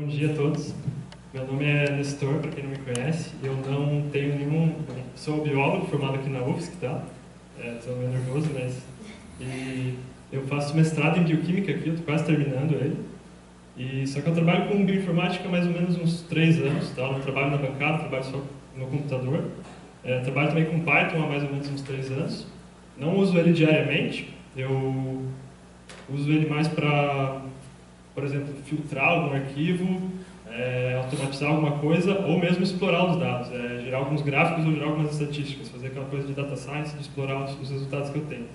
Bom dia a todos. Meu nome é Nestor, para quem não me conhece. Eu não tenho nenhum... Sou biólogo formado aqui na UFSC, tá? Estou meio nervoso, mas... E eu faço mestrado em bioquímica aqui, eu estou quase terminando ele. Só que eu trabalho com bioinformática há mais ou menos uns 3 anos, tá? Eu não trabalho na bancada, trabalho só no computador. Trabalho também com Python há mais ou menos uns 3 anos. Não uso ele diariamente, eu uso ele mais para, por exemplo, filtrar algum arquivo, automatizar alguma coisa, ou mesmo explorar os dados, gerar alguns gráficos ou gerar algumas estatísticas, fazer aquela coisa de data science, de explorar os resultados que eu tenho.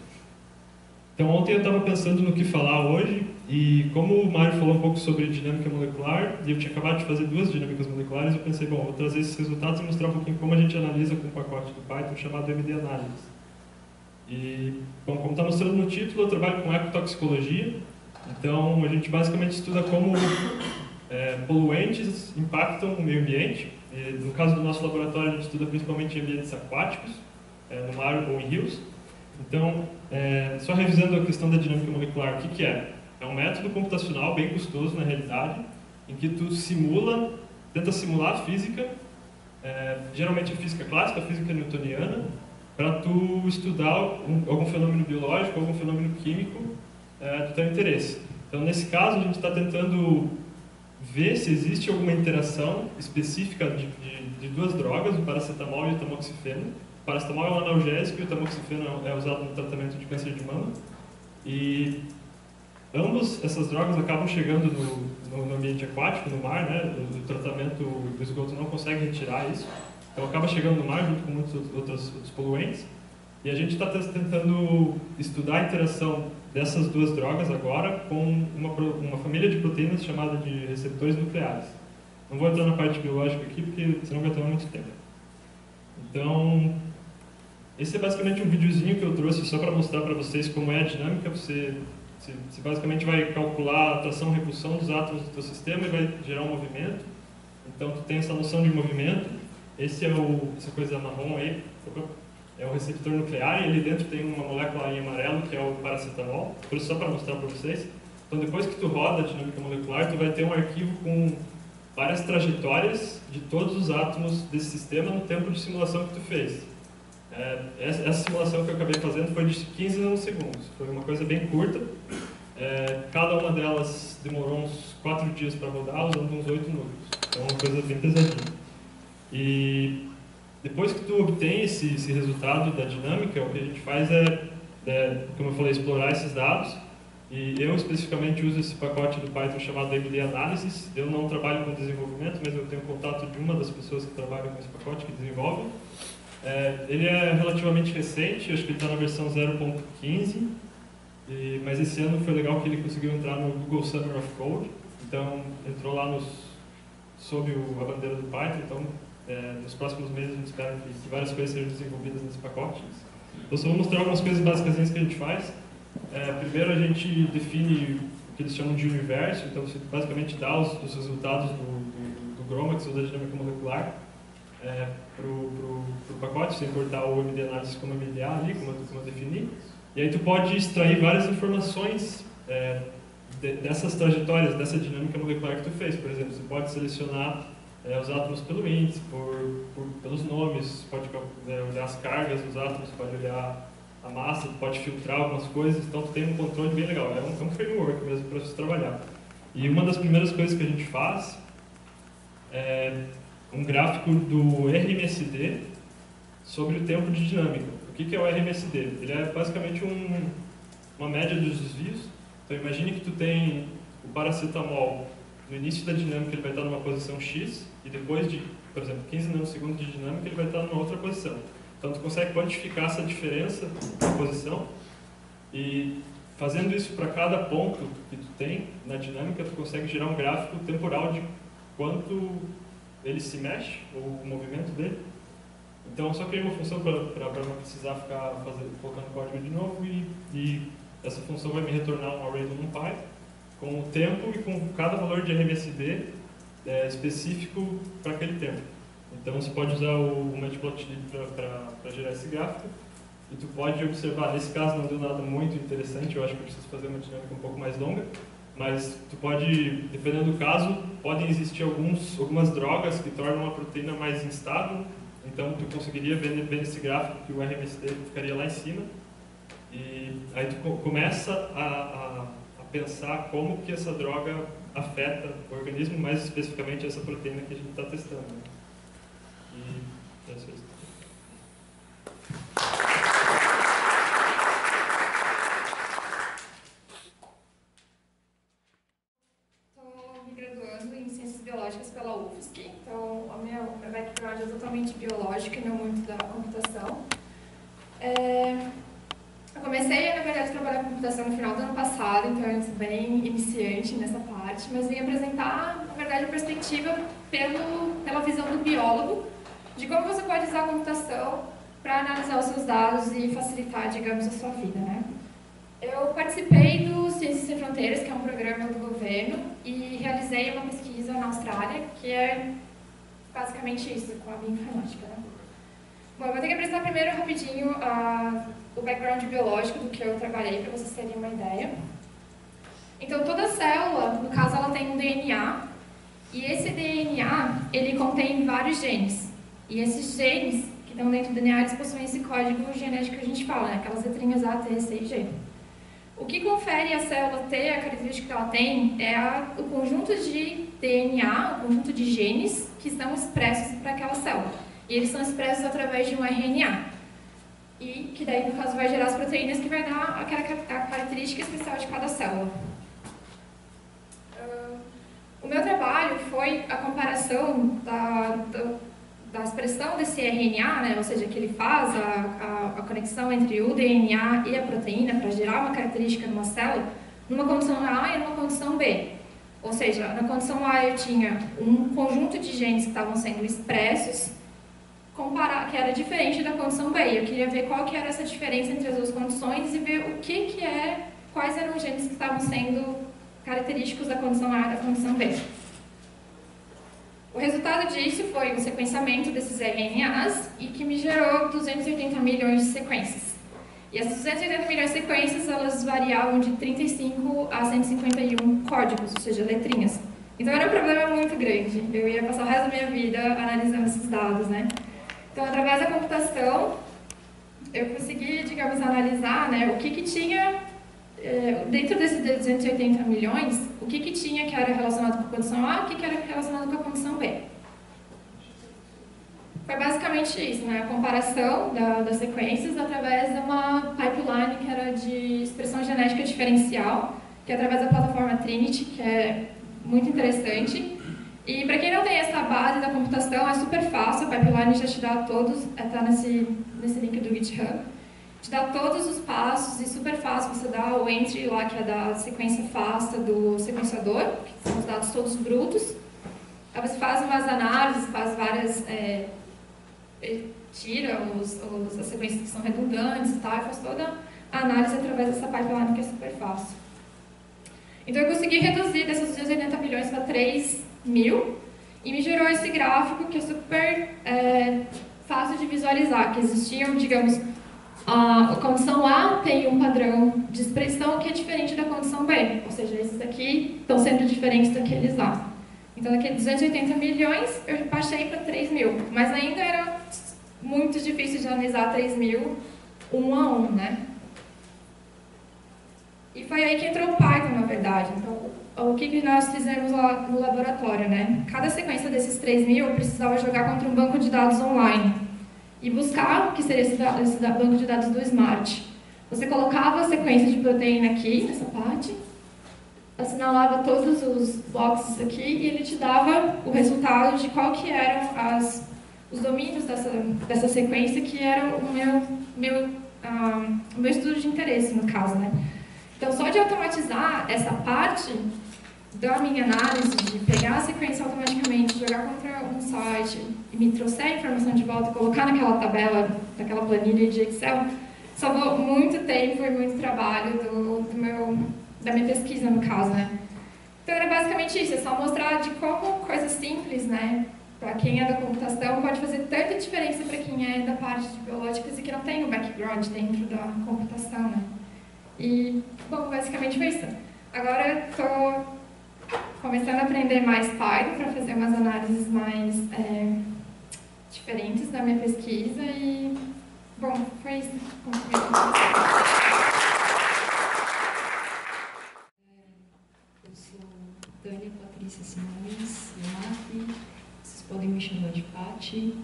Então ontem eu estava pensando no que falar hoje, e como o Mário falou um pouco sobre dinâmica molecular, e eu tinha acabado de fazer 2 dinâmicas moleculares, eu pensei, bom, vou trazer esses resultados e mostrar um pouquinho como a gente analisa com um pacote do Python chamado MD Analysis. Bom, como está mostrando no título, eu trabalho com ecotoxicologia, então a gente basicamente estuda como poluentes impactam o meio ambiente. No caso do nosso laboratório, a gente estuda principalmente em ambientes aquáticos, no mar ou em rios. Então, só revisando a questão da dinâmica molecular, o que é? É um método computacional bem custoso, na realidade, em que tu tenta simular a física, geralmente a física clássica, a física newtoniana, para tu estudar algum fenômeno biológico, algum fenômeno químico do teu interesse. Então, nesse caso, a gente está tentando ver se existe alguma interação específica de 2 drogas, o paracetamol e o tamoxifeno. O paracetamol é um analgésico e o tamoxifeno é usado no tratamento de câncer de mama. E ambas essas drogas acabam chegando no ambiente aquático, no mar, né? O tratamento do esgoto não consegue retirar isso. Então acaba chegando no mar junto com muitos outros poluentes. E a gente está tentando estudar a interação dessas 2 drogas agora com uma família de proteínas chamada de receptores nucleares. Não vou entrar na parte biológica aqui, porque senão vai tomar muito tempo. Então, esse é basicamente um videozinho que eu trouxe só para mostrar para vocês como é a dinâmica. Você basicamente vai calcular a atração e repulsão dos átomos do teu sistema e vai gerar um movimento. Então, tu tem essa noção de movimento. Essa coisa marrom aí, é o receptor nuclear, e ali dentro tem uma molécula em amarelo, que é o paracetamol. Por isso, só para mostrar para vocês. Então, depois que tu roda a dinâmica molecular, tu vai ter um arquivo com várias trajetórias de todos os átomos desse sistema no tempo de simulação que tu fez. Essa simulação que eu acabei fazendo foi de 15 nanosegundos. Foi uma coisa bem curta. Cada uma delas demorou uns 4 dias para rodar, usando uns 8 núcleos. Então, é uma coisa bem pesadinha. E depois que tu obtém esse resultado da dinâmica, o que a gente faz como eu falei, explorar esses dados. E eu especificamente uso esse pacote do Python chamado MD Analysis. Eu não trabalho com desenvolvimento, mas eu tenho contato de uma das pessoas que trabalham com esse pacote, que desenvolve. Ele é relativamente recente, acho que ele está na versão 0.15, mas esse ano foi legal que ele conseguiu entrar no Google Summer of Code. Então, entrou lá sob a bandeira do Python. Então, nos próximos meses a gente espera que várias coisas sejam desenvolvidas nesse pacote. Eu só vou mostrar algumas coisas básicas que a gente faz. Primeiro a gente define o que eles chamam de universo. Então você basicamente dá os resultados do GROMACS ou da dinâmica molecular para o pacote, sem importar o MD Analysis como MDA ali, como eu defini. E aí tu pode extrair várias informações dessas trajetórias, dessa dinâmica molecular que tu fez. Por exemplo, você pode selecionar os átomos pelo índice, pelos nomes, pode olhar as cargas dos átomos, pode olhar a massa, pode filtrar algumas coisas. Então tu tem um controle bem legal, é um framework mesmo para você trabalhar. E uma das primeiras coisas que a gente faz é um gráfico do RMSD sobre o tempo de dinâmica. O que é o RMSD? Ele é basicamente uma média dos desvios. Então imagine que tu tem o paracetamol. No início da dinâmica ele vai estar numa posição X, e depois de, por exemplo, 15 nanosegundos de dinâmica ele vai estar numa outra posição. Então tu consegue quantificar essa diferença de posição, e fazendo isso para cada ponto que tu tem na dinâmica, tu consegue gerar um gráfico temporal de quanto ele se mexe, ou o movimento dele. Então eu só criei uma função para não precisar ficar colocando código de novo, e essa função vai me retornar um array do NumPy com o tempo e com cada valor de RMSD específico para aquele tempo. Então você pode usar o Matplotlib para gerar esse gráfico, e tu pode observar, nesse caso não deu nada muito interessante, eu acho que eu preciso fazer uma dinâmica um pouco mais longa, mas tu pode, dependendo do caso, podem existir algumas drogas que tornam uma proteína mais instável. Então, tu conseguiria ver nesse gráfico que o RMSD ficaria lá em cima. E aí tu começa a pensar como que essa droga afeta o organismo, mais especificamente essa proteína que a gente está testando. E é isso. Estou me graduando em Ciências Biológicas pela UFSC, então o meu background é totalmente biológico e não muito da computação. Eu comecei, na verdade, a trabalhar com computação no final do ano passado, então eu sou bem iniciante nessa parte, mas vim apresentar, na verdade, a perspectiva pela visão do biólogo, de como você pode usar a computação para analisar os seus dados e facilitar, digamos, a sua vida, né? Eu participei do Ciências Sem Fronteiras, que é um programa do governo, e realizei uma pesquisa na Austrália, que é basicamente isso, com a bioinformática, né? Bom, eu vou ter que apresentar primeiro rapidinho o background biológico do que eu trabalhei, para vocês terem uma ideia. Então, toda célula, no caso, ela tem um DNA, e esse DNA, ele contém vários genes. E esses genes que estão dentro do DNA, eles possuem esse código genético que a gente fala, né? Aquelas letrinhas A, T, C e G. O que confere a célula ter a característica que ela tem é o conjunto de DNA, o conjunto de genes que estão expressos para aquela célula. E eles são expressos através de um RNA. E que daí, no caso, vai gerar as proteínas que vai dar a característica especial de cada célula. O meu trabalho foi a comparação da expressão desse RNA, né, ou seja, que ele faz a conexão entre o DNA e a proteína para gerar uma característica numa célula, numa condição A e numa condição B. Ou seja, na condição A eu tinha um conjunto de genes que estavam sendo expressos, que era diferente da condição B. Eu queria ver qual que era essa diferença entre as duas condições e ver quais eram os genes que estavam sendo característicos da condição A e da condição B. O resultado disso foi o sequenciamento desses RNAs e que me gerou 280 milhões de sequências. E essas 280 milhões de sequências, elas variavam de 35 a 151 códigos, ou seja, letrinhas. Então era um problema muito grande. Eu ia passar o resto da minha vida analisando esses dados, né? Então, através da computação, eu consegui, digamos, analisar, né, o que tinha, dentro desses 280 milhões, o que tinha que era relacionado com a condição A e o que era relacionado com a condição B. Foi basicamente isso, né, a comparação das sequências através de uma pipeline que era de expressão genética diferencial, que é através da plataforma Trinity, que é muito interessante. E para quem não tem essa base da computação, é super fácil, a pipeline já te dá todos, está nesse link do GitHub, te dá todos os passos e super fácil, você dá o entry lá, que é da sequência FASTA do sequenciador, que são os dados todos brutos. Aí você faz umas análises, faz várias, tira as sequências que são redundantes e tal, e faz toda a análise através dessa pipeline que é super fácil. Então eu consegui reduzir dessas 280 milhões para 3 mil, e me gerou esse gráfico que é super fácil de visualizar, que existiam, digamos, a condição A tem um padrão de expressão que é diferente da condição B, ou seja, esses aqui estão sendo diferentes daqueles lá. Então, daqui 280 milhões, eu baixei para 3 mil, mas ainda era muito difícil de analisar 3 mil um a um, né? E foi aí que entrou o Python, na verdade. Então, o que nós fizemos lá no laboratório, né? Cada sequência desses 3 mil eu precisava jogar contra um banco de dados online e buscar o que seria esse banco de dados do Smart. Você colocava a sequência de proteína aqui, nessa parte, assinalava todos os boxes aqui e ele te dava o resultado de qual que eram os domínios dessa sequência, que era o meu estudo de interesse, no caso, né? Então, só de automatizar essa parte da minha análise, de pegar a sequência automaticamente, jogar contra um site e me trouxer a informação de volta e colocar naquela tabela, naquela planilha de Excel, salvou muito tempo e muito trabalho da minha pesquisa, no caso, né? Então, era basicamente isso, é só mostrar de como coisas simples, né, para quem é da computação, pode fazer tanta diferença para quem é da parte de biológicas e que não tem o background dentro da computação, né? E, bom, basicamente foi isso. Agora eu estou começando a aprender mais Python para fazer umas análises mais diferentes da minha pesquisa e, bom, foi isso. Eu sou Tânia Patrícia Simões Yamaki, vocês podem me chamar de Pati.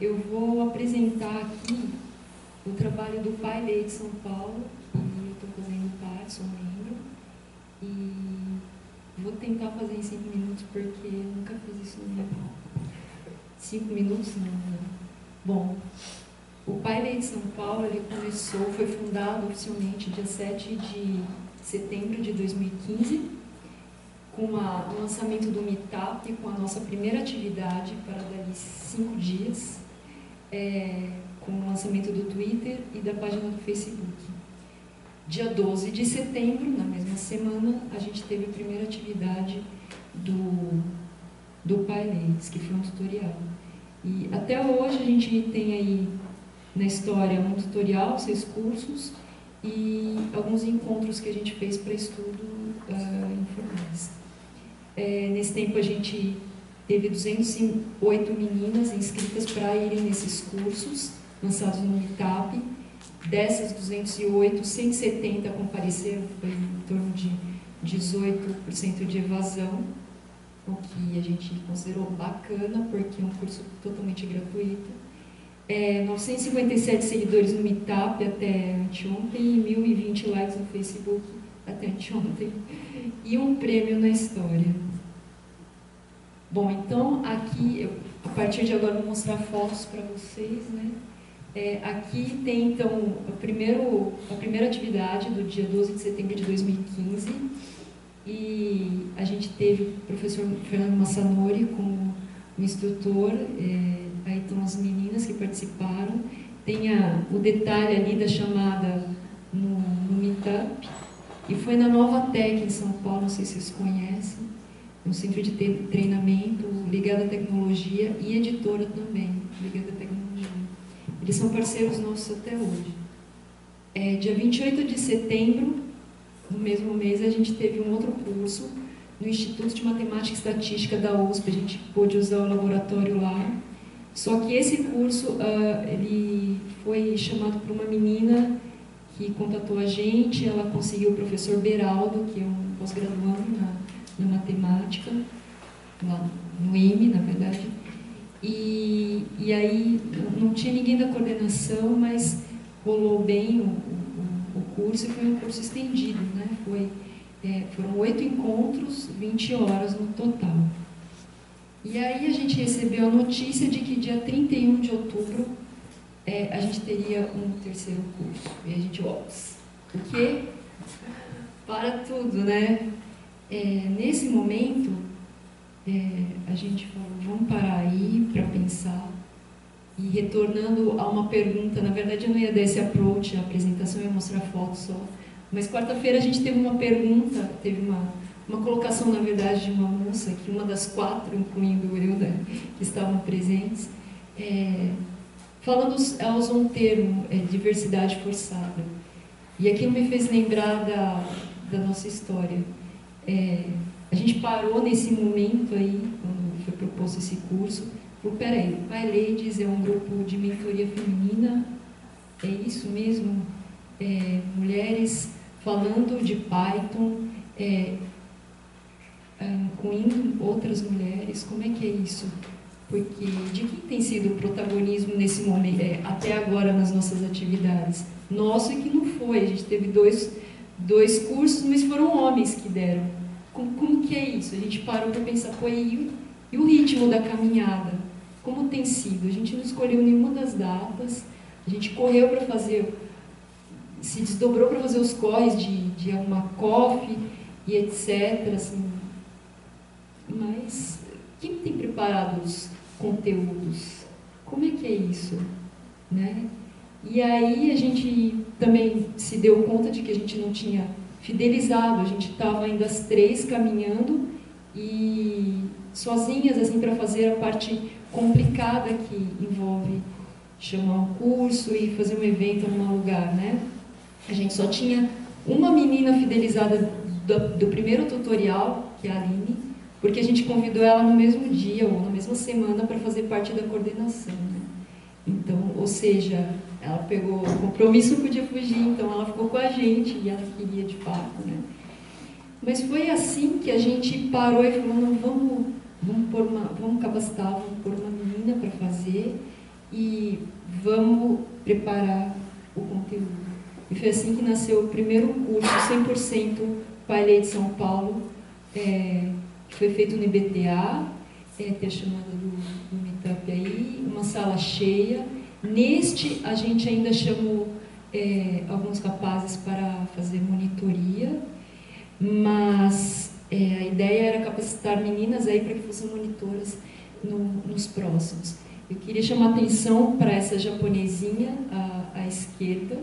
Eu vou apresentar aqui o trabalho do PyLay de São Paulo, e eu estou fazendo parte, sou membro, e vou tentar fazer em 5 minutos, porque eu nunca fiz isso na minha vida. 5 minutos? Não. Bom, o PyLay de São Paulo, ele foi fundado oficialmente dia 7 de setembro de 2015, com o lançamento do Meetup, com a nossa primeira atividade para dali 5 dias, com o lançamento do Twitter e da página do Facebook. Dia 12 de setembro, na mesma semana, a gente teve a primeira atividade do PyLay, que foi um tutorial. E até hoje a gente tem aí na história um tutorial, 6 cursos e alguns encontros que a gente fez para estudo informais. Nesse tempo a gente teve 208 meninas inscritas para irem nesses cursos lançados no Meetup. Dessas 208, 170 compareceram, foi em torno de 18% de evasão, o que a gente considerou bacana, porque é um curso totalmente gratuito. 957 seguidores no Meetup até anteontem e 1.020 likes no Facebook até anteontem. E um prêmio na história. Bom, então aqui, a partir de agora, vou mostrar fotos para vocês, né? Aqui tem, então, a primeira atividade do dia 12 de setembro de 2015, e a gente teve o professor Fernando Massanori como instrutor, aí estão as meninas que participaram, tem o detalhe ali da chamada no Meetup, e foi na Nova Tech em São Paulo, não sei se vocês conhecem, um centro de treinamento ligado à tecnologia e editora também, ligada à tecnologia. Eles são parceiros nossos até hoje. Dia 28 de setembro, no mesmo mês, a gente teve um outro curso no Instituto de Matemática e Estatística da USP. A gente pôde usar o laboratório lá. Só que esse curso, ele foi chamado por uma menina que contatou a gente. Ela conseguiu o professor Beraldo, que é um pós-graduando na matemática, lá no IME, na verdade. E aí não tinha ninguém da coordenação, mas rolou bem o curso, e foi um curso estendido, né? Foram 8 encontros, 20 horas no total. E aí a gente recebeu a notícia de que dia 31 de outubro a gente teria um terceiro curso. E a gente, ops, o quê? Para tudo, né? Nesse momento, a gente falou, vamos parar aí para pensar. E retornando a uma pergunta, na verdade eu não ia dar esse approach, a apresentação, eu ia mostrar fotos só. Mas quarta-feira a gente teve uma pergunta, teve uma colocação, na verdade, de uma moça, que uma das 4, incluindo eu, né, que estavam presentes, falando, ela usou um termo, diversidade forçada. E aquilo me fez lembrar da nossa história. A gente parou nesse momento aí, quando foi proposto esse curso, falou, peraí, o PyLadies é um grupo de mentoria feminina, é isso mesmo? Mulheres falando de Python, incluindo outras mulheres, como é que é isso? Porque de quem tem sido o protagonismo nesse momento, até agora nas nossas atividades? Nosso é que não foi, a gente teve dois cursos, mas foram homens que deram. Como que é isso? A gente parou para pensar, e o ritmo da caminhada? Como tem sido? A gente não escolheu nenhuma das datas, a gente correu para fazer, se desdobrou para fazer os corres de uma COF e etc. Assim. Mas quem tem preparado os conteúdos? Como é que é isso? Né? E aí a gente também se deu conta de que a gente não tinha fidelizado, a gente estava ainda as 3 caminhando e sozinhas assim para fazer a parte complicada que envolve chamar um curso e fazer um evento em um lugar, né? A gente só tinha uma menina fidelizada do primeiro tutorial, que é a Aline, porque a gente convidou ela no mesmo dia ou na mesma semana para fazer parte da coordenação, né? Então, ou seja, ela pegou o compromisso, não podia fugir, então ela ficou com a gente e ela queria de fato, né? Mas foi assim que a gente parou e falou, não, vamos capacitar, vamos pôr uma menina para fazer e vamos preparar o conteúdo. E foi assim que nasceu o primeiro curso 100% Paillet de São Paulo, que foi feito no IBTA, tem a chamada do Meetup aí, uma sala cheia. Neste, a gente ainda chamou alguns rapazes para fazer monitoria, mas a ideia era capacitar meninas aí para que fossem monitoras nos próximos. Eu queria chamar a atenção para essa japonesinha à esquerda,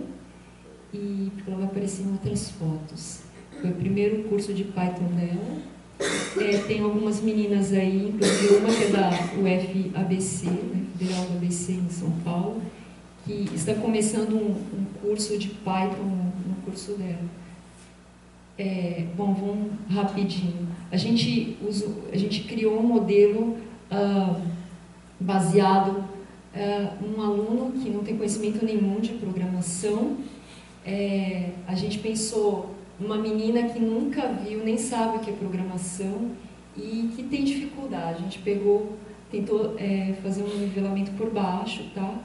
e porque ela vai aparecer em outras fotos. Foi o primeiro curso de Python dela. Tem algumas meninas aí, inclusive uma que é da UFABC, né, Federal do ABC em São Paulo, que está começando um curso de Python no curso dela. Bom, vamos rapidinho. A gente criou um modelo baseado num aluno que não tem conhecimento nenhum de programação. A gente pensou numa menina que nunca viu, nem sabe o que é programação e que tem dificuldade. A gente tentou fazer um nivelamento por baixo, tá?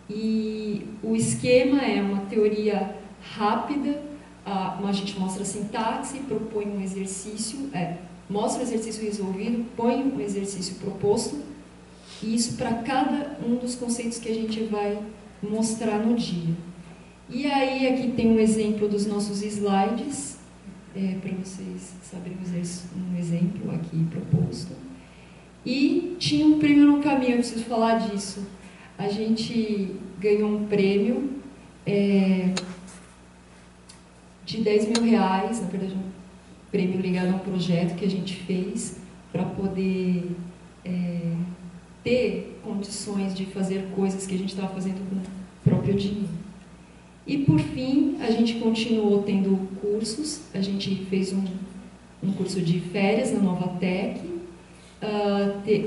E o esquema é uma teoria rápida, a gente mostra a sintaxe, propõe um exercício, mostra o exercício resolvido, põe um exercício proposto, e isso para cada um dos conceitos que a gente vai mostrar no dia. E aí aqui tem um exemplo dos nossos slides, para vocês saberem um exemplo aqui proposto. E tinha um prêmio no caminho, eu preciso falar disso. A gente ganhou um prêmio de R$10 mil, na verdade um prêmio ligado a um projeto que a gente fez para poder ter condições de fazer coisas que a gente estava fazendo com o próprio dinheiro. E por fim, a gente continuou tendo cursos, a gente fez um curso de férias na Novatec,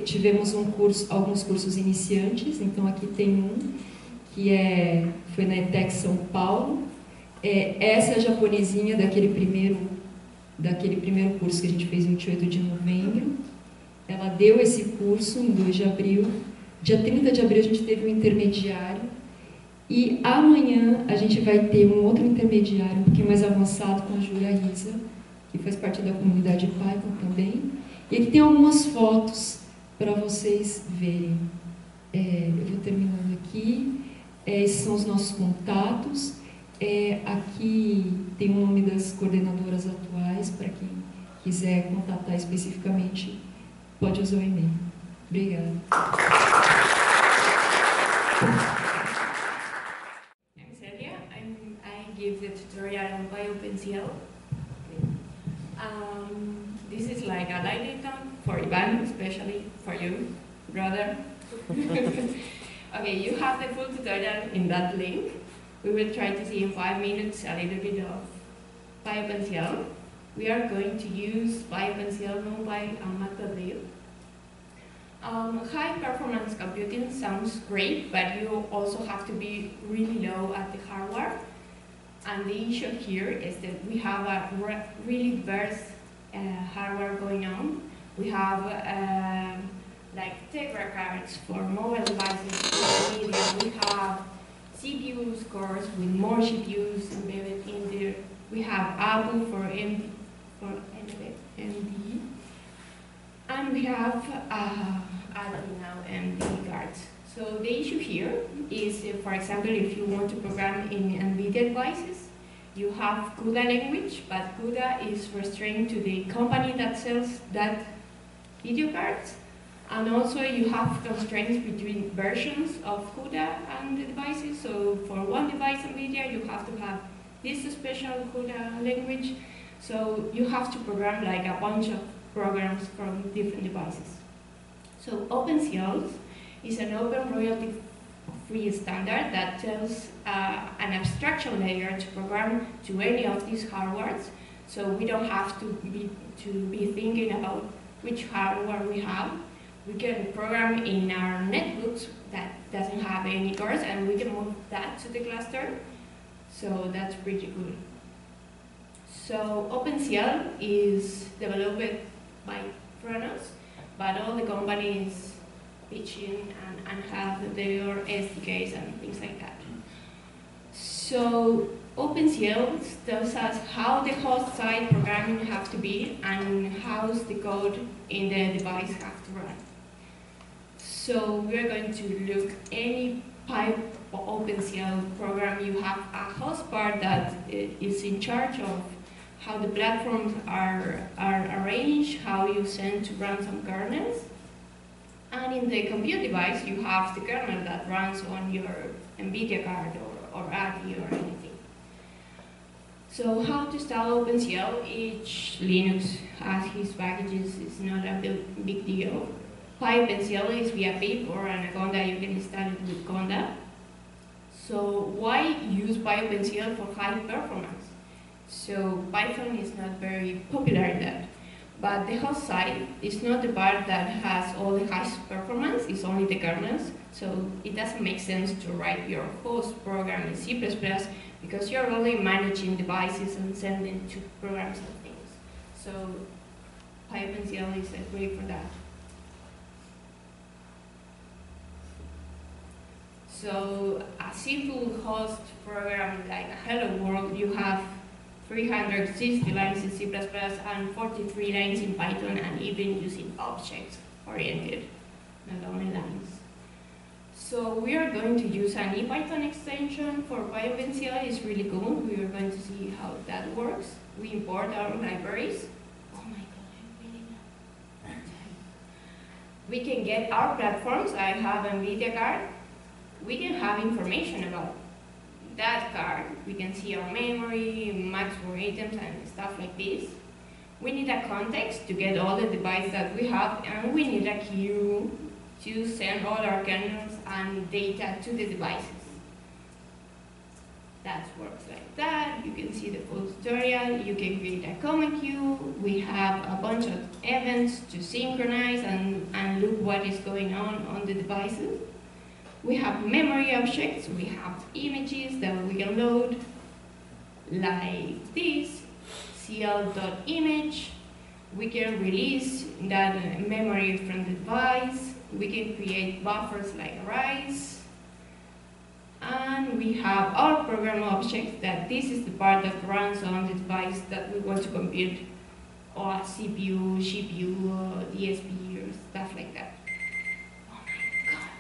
tivemos alguns cursos iniciantes, então aqui tem um que foi na ETEC São Paulo. Essa é a japonesinha daquele primeiro curso que a gente fez em 28 de novembro. Ela deu esse curso em 2 de abril. Dia 30 de abril a gente teve um intermediário. E amanhã a gente vai ter um outro intermediário, um pouquinho mais avançado, com a Júlia Risa, que faz parte da comunidade Python também. E aqui tem algumas fotos para vocês verem. Eu vou terminando aqui. Esses são os nossos contatos. Aqui tem o nome das coordenadoras atuais, para quem quiser contatar especificamente, pode usar o e-mail. Obrigada. I'm Celia. I give the tutorial on BioPencil. This is like a lightning talk for Ivan, especially for you, brother. Okay, you have the full tutorial in that link. We will try to see in 5 minutes a little bit of BioPencil. We are going to use BioPencil, NumPy, and Matplotlib. High performance computing sounds great, but you also have to be really low at the hardware. And the issue here is that we have a really diverse hardware going on. We have like Tegra cards for mobile devices, media. We have CPU cores with more GPUs embedded in there. We have Apple for NVIDIA. And we have Arduino NVIDIA cards. So the issue here is, for example, if you want to program in NVIDIA devices, you have CUDA language, but CUDA is restrained to the company that sells that video cards. And also you have constraints between versions of CUDA and the devices. So for one device NVIDIA, you have to have this special CUDA language. So you have to program like a bunch of programs from different devices. So OpenCL is an open royalty-free free standard that tells an abstraction layer to program to any of these hardwares. So we don't have to be thinking about which hardware we have. We can program in our netbooks that doesn't have any cores, and we can move that to the cluster. So that's pretty good. So OpenCL is developed by Khronos, but all the companies pitching and have their SDKs and things like that. So OpenCL tells us how the host side programming have to be and how the code in the device have to run. So we're going to look any pipe or OpenCL program. You have a host part that is in charge of how the platforms are arranged, how you send to run some kernels. And in the compute device, you have the kernel that runs on your NVIDIA card or ADI or anything. So how to install OpenCL? Each Linux has his packages, it's not a big deal. PyOpenCL is via pip or Anaconda, you can install it with Conda. So why use PyOpenCL for high performance? So Python is not very popular in that. But the host side is not the part that has all the highest performance, it's only the kernels. So it doesn't make sense to write your host program in C++ because you're only managing devices and sending to programs and things. So PyOpenCL is great for that. So a simple host program like a Hello World, you have 360 lines in C++ and 43 lines in Python, and even using object-oriented, not only lines. So we are going to use an ePython extension for PyOpenCL. It's really good. We are going to see how that works. We import our libraries. Oh my god, I really know. We can get our platforms. I have an NVIDIA card. We can have information about that card. We can see our memory, maximum items, and stuff like this. We need a context to get all the devices that we have, and we need a queue to send all our kernels and data to the devices. That works like that. You can see the full tutorial. You can create a common queue. We have a bunch of events to synchronize and look what is going on the devices. We have memory objects, we have images that we can load, like this, cl.image. We can release that memory from the device. We can create buffers like arrays. And we have our program object that this is the part that runs on the device that we want to compute, or CPU, GPU, or DSP, or stuff like that.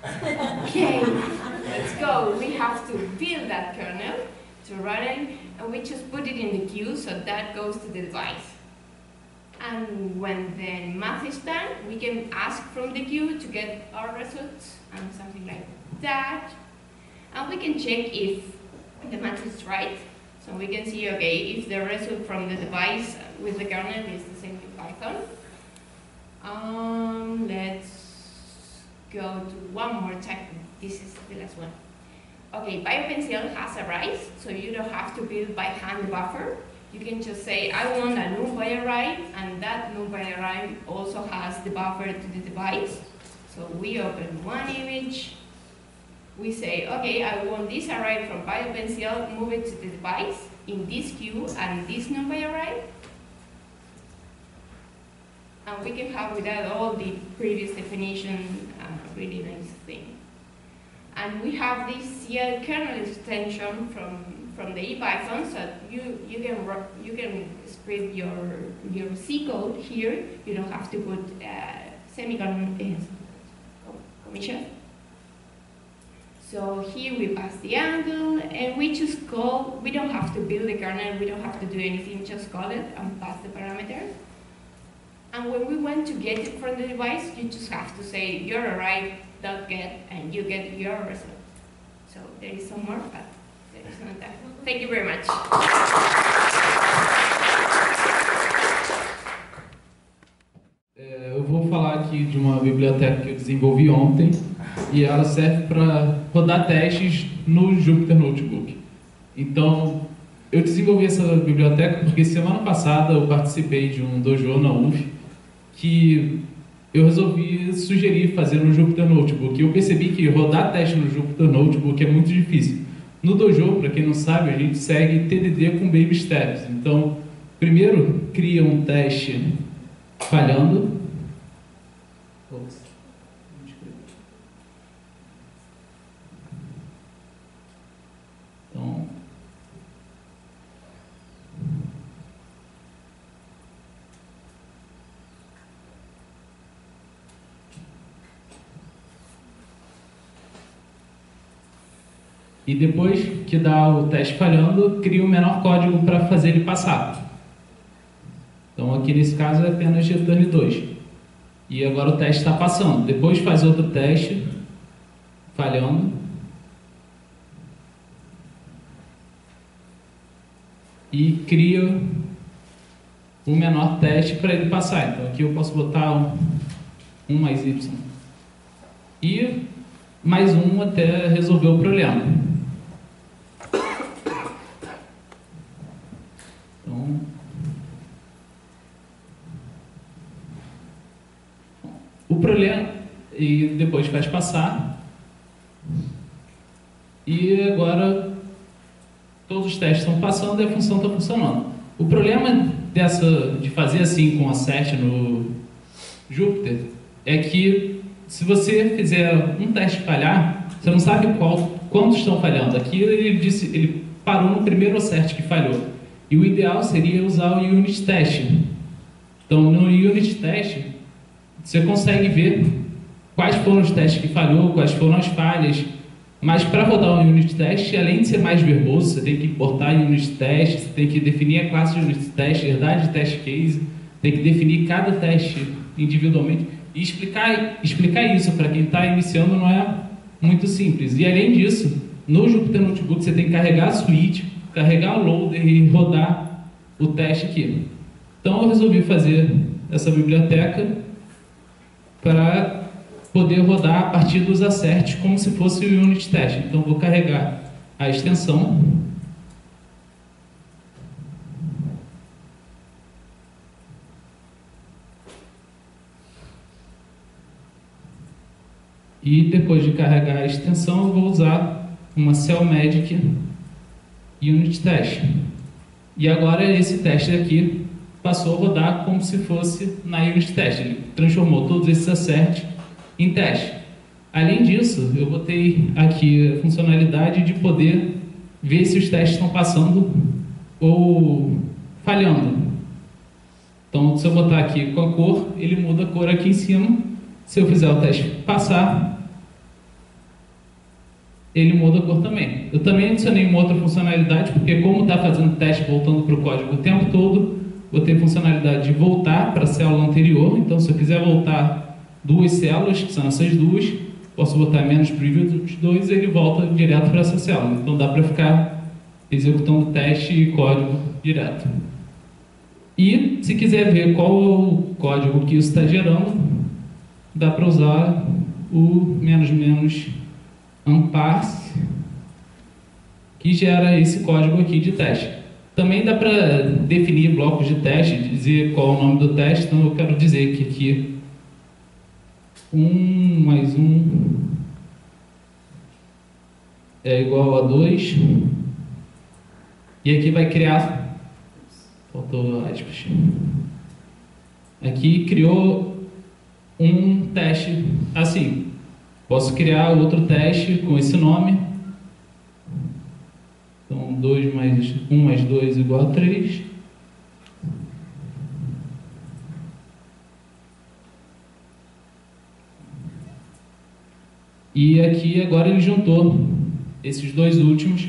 Okay, let's go. We have to build that kernel to run it, and we just put it in the queue so that goes to the device. And when the math is done, we can ask from the queue to get our results and something like that. And we can check if the math is right. So we can see, okay, if the result from the device with the kernel is the same with Python. Let's go to one more check. This is the last one. Okay, PyOpenCL has arrays, so you don't have to build by hand the buffer. You can just say, I want a NumPy array, and that NumPy array also has the buffer to the device. So we open one image. We say, okay, I want this array from PyOpenCL, move it to the device in this queue and this NumPy array. And we can have without all the previous definition, really nice thing. And we have this CL kernel extension from the ePython, so you can spread your C code here. You don't have to put semicolon commission. So here we pass the angle, and we just call. We don't have to build the kernel. We don't have to do anything. Just call it and pass the parameters. And when we want to get it from the device, you just have to say your array.get, and you get your result. So there is some more, but there is not that. Thank you very much. Eu vou falar aqui de uma biblioteca que eu desenvolvi ontem. e ela serve para rodar testes no Jupyter Notebook. Então, eu desenvolvi essa biblioteca porque semana passada eu participei de um dojo na UF que eu resolvi sugerir fazer no Jupyter Notebook. Eu percebi que rodar teste no Jupyter Notebook é muito difícil. No dojo, para quem não sabe, a gente segue TDD com baby steps. Então, primeiro cria um teste falhando. Então, e depois que dá o teste falhando, cria o menor código para fazer ele passar. Então aqui nesse caso é apenas return 2. E agora o teste está passando. Depois faz outro teste falhando. E cria o menor teste para ele passar. Então aqui eu posso botar um mais y. E mais um até resolver o problema. Então, o problema, e depois faz passar. E agora todos os testes estão passando e a função está funcionando. O problema de fazer assim com a assert no Jupyter é que se você fizer um teste falhar, você não sabe quantos estão falhando. Aqui ele parou no primeiro assert que falhou. E o ideal seria usar o unit test. Então no unit test você consegue ver quais foram os testes que falhou, quais foram as falhas. Mas para rodar um unit test, além de ser mais verboso, você tem que importar unit test, você tem que definir a classe de unit test, herdade de test case, tem que definir cada teste individualmente. E explicar isso para quem está iniciando não é muito simples. E além disso, no Jupyter Notebook você tem que carregar a suite, carregar o loader e rodar o teste aqui. Então eu resolvi fazer essa biblioteca para poder rodar a partir dos asserts como se fosse o unit test. Então vou carregar a extensão. E depois de carregar a extensão, eu vou usar uma CellMagic Unit Test. E agora esse teste aqui passou a rodar como se fosse na Unit Test. Ele transformou todos esses asserts em teste. Além disso, eu botei aqui a funcionalidade de poder ver se os testes estão passando ou falhando. Então, se eu botar aqui com a cor, ele muda a cor aqui em cima. Se eu fizer o teste passar, ele muda a cor também. Eu também adicionei uma outra funcionalidade, porque como está fazendo teste voltando para o código o tempo todo, vou ter funcionalidade de voltar para a célula anterior. Então, se eu quiser voltar duas células, que são essas duas, posso botar menos previous 2 e ele volta direto para essa célula. Então, dá para ficar executando teste e código direto. E, se quiser ver qual é o código que isso está gerando, dá para usar o unparse, que gera esse código aqui de teste. Também dá para definir blocos de teste, dizer qual é o nome do teste. Então eu quero dizer que aqui 1 mais 1 é igual a 2. E aqui vai criar, faltou aspas, aqui criou um teste assim. Posso criar outro teste com esse nome. Então, 1 mais 2 igual a 3. E aqui agora ele juntou esses dois últimos.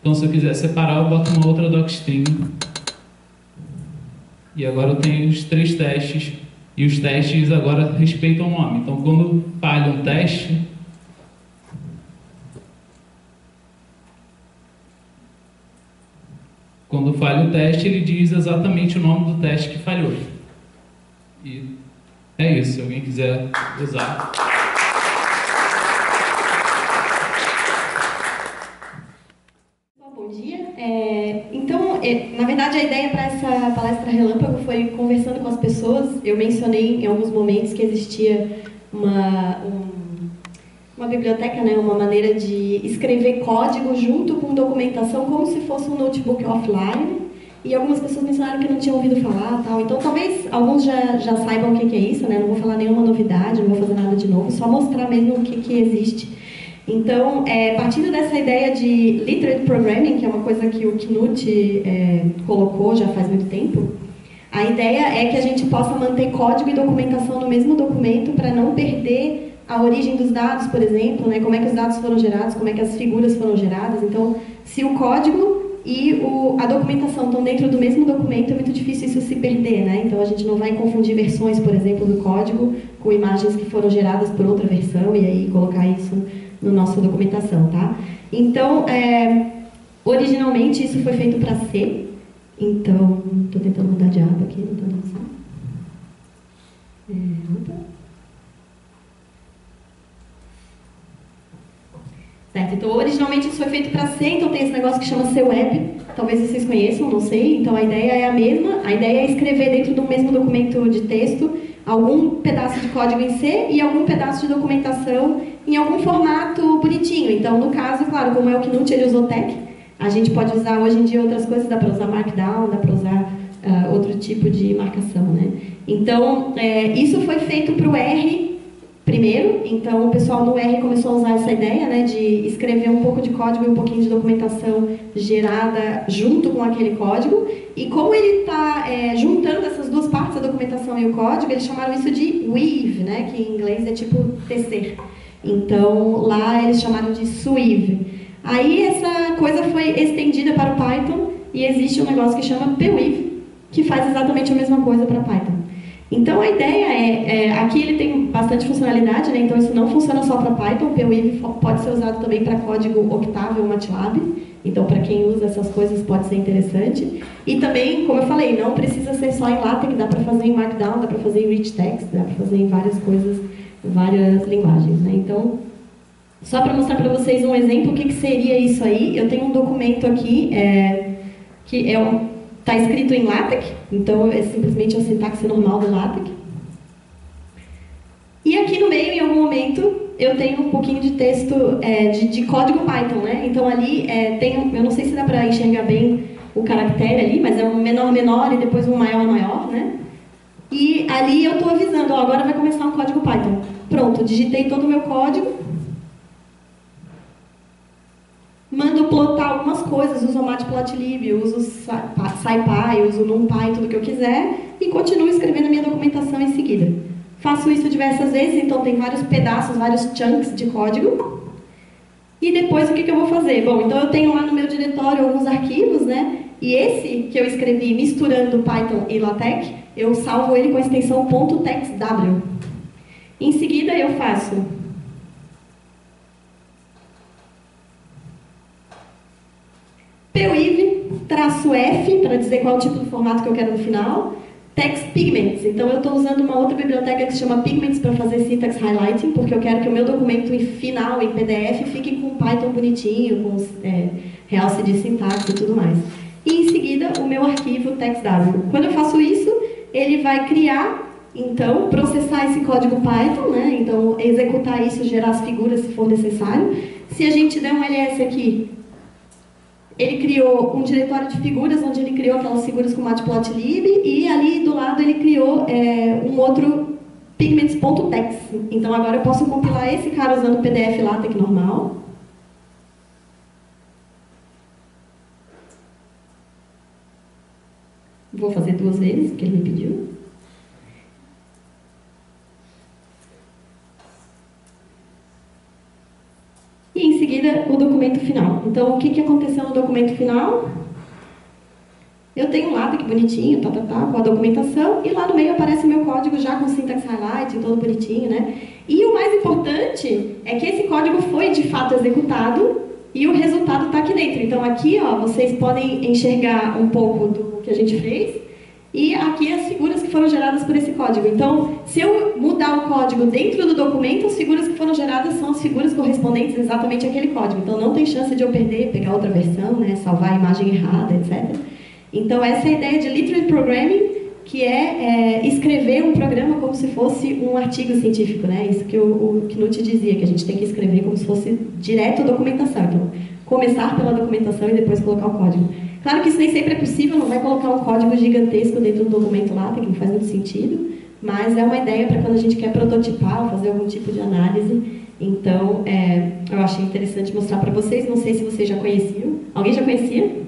Então, se eu quiser separar, eu boto uma outra docstring. E agora eu tenho os 3 testes. E os testes agora respeitam o nome. Então, quando falha um teste, ele diz exatamente o nome do teste que falhou. E é isso. Se alguém quiser usar. na verdade, a ideia para essa palestra relâmpago foi conversando com as pessoas. Eu mencionei em alguns momentos que existia uma biblioteca, né, uma maneira de escrever código junto com documentação, como se fosse um notebook offline. E algumas pessoas mencionaram que não tinham ouvido falar, tal. Então, talvez alguns já saibam o que é isso, né? Não vou falar nenhuma novidade, não vou fazer nada de novo, só mostrar mesmo o que existe. Então, partindo dessa ideia de literate programming, que é uma coisa que o Knut colocou já faz muito tempo, a ideia é que a gente possa manter código e documentação no mesmo documento para não perder a origem dos dados, por exemplo, né? Como é que os dados foram gerados, como é que as figuras foram geradas. Então, se o código e a documentação estão dentro do mesmo documento, é muito difícil isso se perder, né? Então a gente não vai confundir versões, por exemplo, do código com imagens que foram geradas por outra versão e aí colocar isso na nossa documentação, tá? Então, originalmente isso foi feito para C, então, estou tentando mudar de aba aqui, não está dando certo. Certo, então originalmente isso foi feito para C, então tem esse negócio que chama C-Web, talvez vocês conheçam, não sei, então a ideia é a mesma, a ideia é escrever dentro do mesmo documento de texto algum pedaço de código em C e algum pedaço de documentação em algum formato bonitinho. Então, no caso, claro, como é o Knut, ele usou TeX, a gente pode usar hoje em dia outras coisas, dá para usar Markdown, dá para usar outro tipo de marcação, né? Então, isso foi feito para o R primeiro, então o pessoal no R começou a usar essa ideia, né, de escrever um pouco de código e um pouquinho de documentação gerada junto com aquele código, e como ele está juntando essas duas partes, a documentação e o código, eles chamaram isso de weave, né, que em inglês é tipo tecer. Então lá eles chamaram de Sweave. Aí essa coisa foi estendida para o Python e existe um negócio que chama pweave, que faz exatamente a mesma coisa para Python. Então a ideia aqui ele tem bastante funcionalidade, né? Então isso não funciona só para Python, o pweave pode ser usado também para código Octave ou MATLAB, então para quem usa essas coisas pode ser interessante. E também, como eu falei, não precisa ser só em LaTeX, dá para fazer em Markdown, dá para fazer em Rich Text, dá para fazer em várias coisas, várias linguagens, né? Então, só para mostrar para vocês um exemplo, o que seria isso aí, eu tenho um documento aqui que está escrito em LaTeX, então é simplesmente a sintaxe normal do LaTeX. E aqui no meio, em algum momento, eu tenho um pouquinho de texto de código Python, né? Então ali tem, eu não sei se dá para enxergar bem o caractere ali, mas é um menor e depois um maior, né? E ali eu estou avisando, ó, agora vai começar um código Python. Pronto, digitei todo o meu código. Mando plotar algumas coisas, uso o Matplotlib, uso SciPy, uso NumPy, tudo que eu quiser, e continuo escrevendo a minha documentação em seguida. Faço isso diversas vezes, então tem vários pedaços, vários chunks de código. E depois o que eu vou fazer? Bom, então eu tenho lá no meu diretório alguns arquivos, né? E esse que eu escrevi misturando Python e LaTeX, eu salvo ele com a extensão .textw. Em seguida eu faço pweave-f, para dizer qual é o tipo de formato que eu quero no final, text pigments. Então eu estou usando uma outra biblioteca que se chama Pigments para fazer syntax highlighting, porque eu quero que o meu documento final em PDF fique com Python bonitinho, com realce de sintaxe e tudo mais. E em seguida o meu arquivo textw. Quando eu faço isso, ele vai criar, então, processar esse código Python, né? Então executar isso, gerar as figuras se for necessário. Se a gente der um ls aqui, ele criou um diretório de figuras, onde ele criou aquelas figuras com Matplotlib, e ali do lado ele criou um outro pigments.text. Então agora eu posso compilar esse cara usando o PDF LaTeX normal. Vou fazer 2 vezes, porque ele me pediu. E em seguida o documento final. Então o que aconteceu no documento final? Eu tenho um LaTeX bonitinho, com a documentação, e lá no meio aparece o meu código já com syntax highlight, todo bonitinho, né? E o mais importante é que esse código foi de fato executado e o resultado está aqui dentro. Então aqui, ó, vocês podem enxergar um pouco do que a gente fez, e aqui as figuras que foram geradas por esse código. Então, se eu mudar o código dentro do documento, as figuras que foram geradas são as figuras correspondentes exatamente àquele código. Então, não tem chance de eu pegar outra versão, né, salvar a imagem errada, etc. Então, essa é a ideia de Literate Programming, que é escrever um programa como se fosse um artigo científico, né? Isso que o Knut dizia, que a gente tem que escrever como se fosse direto a documentação. Então, começar pela documentação e depois colocar o código. Claro que isso nem sempre é possível, não vai colocar um código gigantesco dentro do documento lá, que não faz muito sentido, mas é uma ideia para quando a gente quer prototipar ou fazer algum tipo de análise. Então, eu achei interessante mostrar para vocês, não sei se vocês já conheciam. Alguém já conhecia?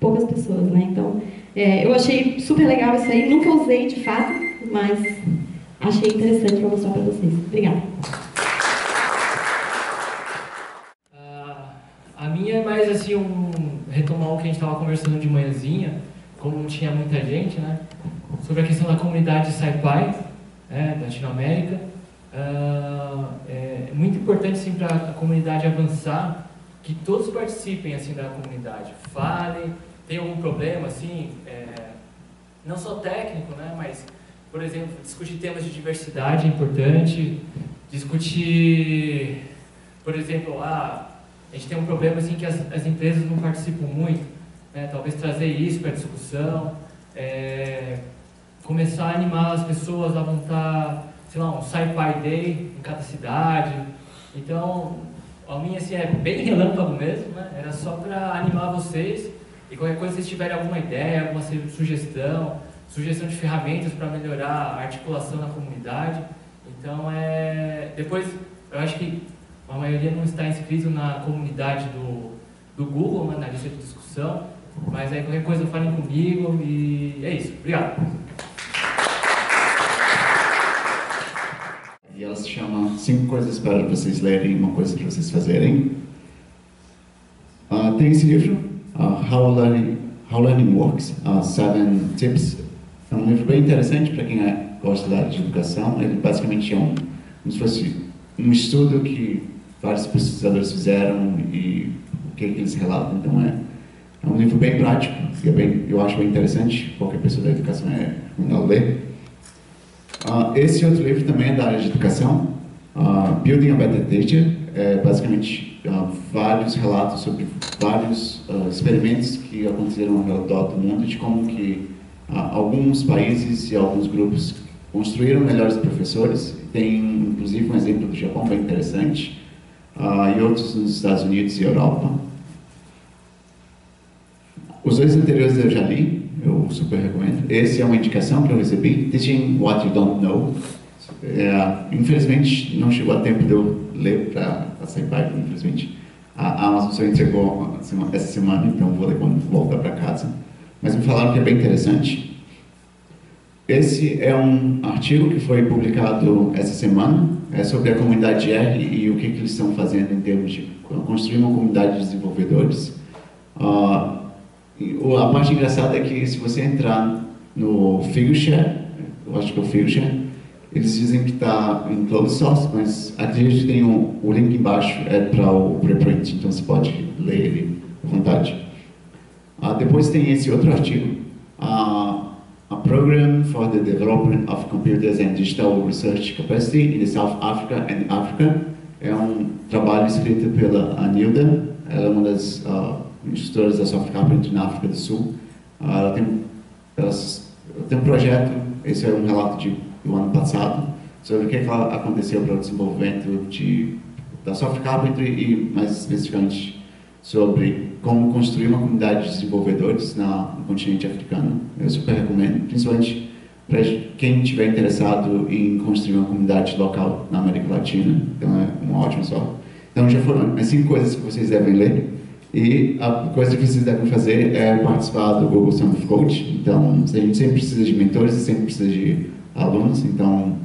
Poucas pessoas, né? Então, eu achei super legal isso aí, nunca usei de fato, mas achei interessante para mostrar para vocês. Obrigada. A minha é mais assim, retomar o que a gente estava conversando de manhãzinha, como não tinha muita gente, né? Sobre a questão da comunidade SciPy, da Latinoamérica. É muito importante assim, para a comunidade avançar, que todos participem assim, da comunidade, falem, tem algum problema, assim, não só técnico, né? Mas, por exemplo, discutir temas de diversidade é importante, discutir, por exemplo, a gente tem um problema assim, que as empresas não participam muito, né? Talvez trazer isso para a discussão, começar a animar as pessoas a montar, sei lá, um SciPy Day em cada cidade. Então, a minha assim, é bem relâmpago mesmo, né? Era só para animar vocês, e qualquer coisa, se vocês tiverem alguma ideia, alguma sugestão de ferramentas para melhorar a articulação na comunidade. Então, depois, eu acho que a maioria não está inscrito na comunidade do Google, né, na lista de discussão, mas aí qualquer coisa falem comigo e é isso. Obrigado. E ela se chama 5 coisas para vocês lerem e 1 coisa para vocês fazerem. Tem esse livro, How Learning Works, 7 Tips. É um livro bem interessante para quem gosta da área de educação. Ele basicamente é como se fosse um estudo que vários pesquisadores fizeram e o que eles relatam. Então é um livro bem prático, e eu acho bem interessante. Qualquer pessoa da educação é recomendado ler. Esse outro livro também é da área de educação, Building a Better Teacher. É basicamente vários relatos sobre vários experimentos que aconteceram ao redor do mundo, de como que alguns países e alguns grupos construíram melhores professores. Tem inclusive um exemplo do Japão bem interessante, e outros nos Estados Unidos e Europa. Os 2 anteriores eu já li, eu super recomendo. Esse é uma indicação que eu recebi, Teaching What You Don't Know. Infelizmente não chegou a tempo de eu ler para a SciPy, infelizmente. A Amazon só entregou essa semana, então vou ler quando voltar para casa. Mas me falaram que é bem interessante. Esse é um artigo que foi publicado essa semana, sobre a comunidade R e o que eles estão fazendo em termos de construir uma comunidade de desenvolvedores. A parte engraçada é que se você entrar no Figshare, eu acho que é o Figshare, eles dizem que está em closed source, mas acredito que tem o link embaixo para o preprint, então você pode ler ele à vontade. Depois tem esse outro artigo, A Program for the Development of Computers and Digital Research Capacity in South Africa and Africa. É um trabalho escrito pela Anilda, ela é uma das instrutoras da Soft Carpentry na África do Sul. Ela tem um projeto, esse é um relato do ano passado, sobre o que aconteceu para o desenvolvimento da Soft Carpentry e, mais especificamente, sobre como construir uma comunidade de desenvolvedores no continente africano. Eu super recomendo, principalmente para quem estiver interessado em construir uma comunidade local na América Latina. Então é uma ótima sorte. Então já foram as 5 coisas que vocês devem ler. E a coisa que vocês devem fazer é participar do Google Summer of Code. Então a gente sempre precisa de mentores e sempre precisa de alunos. Então,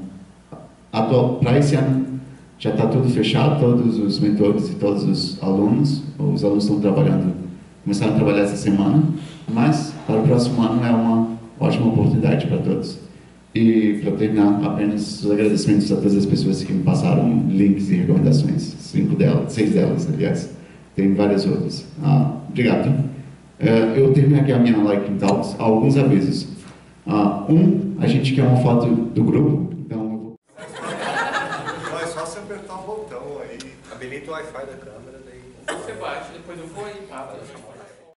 para esse ano já está tudo fechado, todos os mentores e todos os alunos. Os alunos começaram a trabalhar essa semana, mas para o próximo ano é uma ótima oportunidade para todos. E para terminar, apenas os agradecimentos a todas as pessoas que me passaram links e recomendações, 6 delas, aliás, tem várias outras. Obrigado. Eu termino aqui a minha Lightning Talks, alguns avisos. A gente quer uma foto do grupo, então eu vou... Não, é só você apertar o botão aí, habilita o Wi-Fi da câmera, daí... Você bate, depois eu vou e